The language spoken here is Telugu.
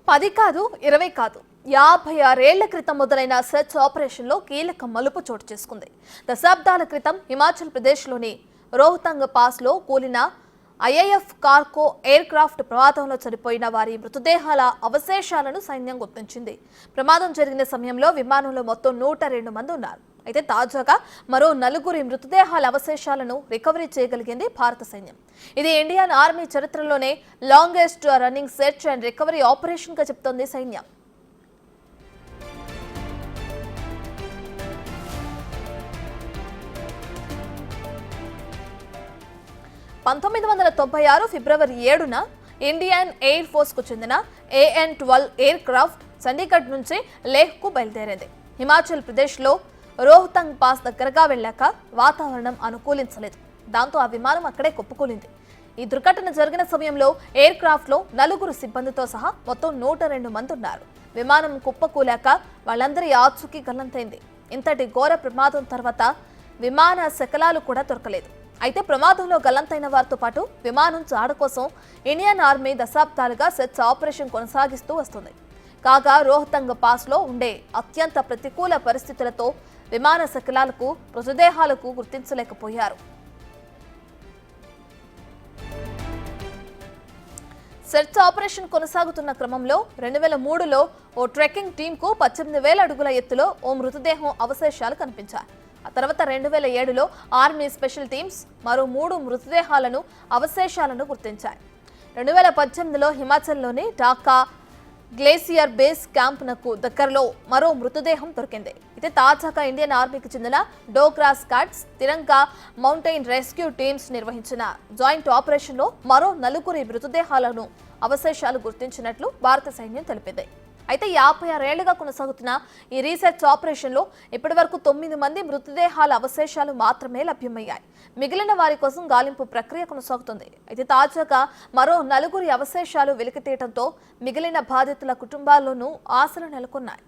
10 కాదు 20 కాదు 56 ఏళ్ల క్రితం మొదలైన సెర్చ్ ఆపరేషన్లో కీలక మలుపు చోటు చేసుకుంది. దశాబ్దాల క్రితం హిమాచల్ ప్రదేశ్లోని రోహతంగ్ పాస్లో కూలిన ఐఏఎఫ్ కార్గో ఎయిర్ క్రాఫ్ట్ ప్రమాదంలో చనిపోయిన వారి మృతదేహాల అవశేషాలను సైన్యం గుర్తించింది. ప్రమాదం జరిగిన సమయంలో విమానంలో మొత్తం 102 మంది ఉన్నారు. అయితే తాజాగా మరో 4 మృతదేహాల అవశేషాలను రికవరీ చేయగలిగింది భారత సైన్యం. ఇది ఇండియన్ ఆర్మీ చరిత్రలోనే longest running search and recovery operation గా చెప్తోంది సైన్యం. ఫిబ్రవరి 7న ఇండియన్ ఎయిర్ ఫోర్స్ కు చెందిన AN-12 ఎయిర్ క్రాఫ్ట్ చండీగఢ్ నుంచి లేహ్కు బయలుదేరింది. హిమాచల్ ప్రదేశ్లో రోహతంగ్ పాస్ దగ్గరగా వెళ్ళాక వాతావరణం అనుకూలించలేదు. దాంతో ఆ విమానం అక్కడే కుప్పకూలింది. ఈ దుర్ఘటన జరిగిన సమయంలో ఎయిర్ క్రాఫ్ట్ లో 4 సిబ్బందితో సహా మొత్తం 102 మంది ఉన్నారు. విమానం కుప్పకూలాక వాళ్ళందరి ఆచూకీ గల్లంతైంది. ఇంతటి ఘోర ప్రమాదం తర్వాత విమాన శకలాలు కూడా దొరకలేదు. అయితే ప్రమాదంలో గల్లంతైన వారితో పాటు విమానం జాడ కోసం ఇండియన్ ఆర్మీ దశాబ్దాలుగా సెర్చ్ ఆపరేషన్ కొనసాగిస్తూ వస్తుంది. కాగా రోహతంగ్ పాస్ లో ఉండే అత్యంత ప్రతికూల పరిస్థితులతో విమాన శకలాలకు మృతదేహాలకు గుర్తించలేకపోయారు. సెర్చ్ ఆపరేషన్ కొనసాగుతున్న క్రమంలో 2003లో ఓ ట్రెక్కింగ్ టీంకు 18,000 అడుగుల ఎత్తులో ఓ మృతదేహం అవశేషాలు కనిపించాయి. ఆ తర్వాత 2007లో ఆర్మీ స్పెషల్ టీమ్స్ మరో 3 మృతదేహాలను అవశేషాలను గుర్తించాయి. 2018లో హిమాచల్లోని ఢాకా గ్లేసియర్ బేస్ క్యాంప్నకు దగ్గరలో మరో మృతదేహం దొరికింది. అయితే తాజాగా ఇండియన్ ఆర్మీకి చెందిన డోగ్రా స్కాట్స్, తిరంగా మౌంటైన్ రెస్క్యూ టీమ్స్ నిర్వహించిన జాయింట్ ఆపరేషన్లో మరో 4 మృతదేహాలను అవశేషాలు గుర్తించినట్లు భారత సైన్యం తెలిపింది. అయితే 56 ఏళ్లుగా కొనసాగుతున్న ఈ రీసెర్చ్ ఆపరేషన్లో ఇప్పటివరకు 9 మంది మృతదేహాల అవశేషాలు మాత్రమే లభ్యమయ్యాయి. మిగిలిన వారి కోసం గాలింపు ప్రక్రియ కొనసాగుతుంది. అయితే తాజాగా మరో 4 అవశేషాలు వెలికితీయడంతో మిగిలిన బాధితుల కుటుంబాల్లోనూ ఆశలు నెలకొన్నాయి.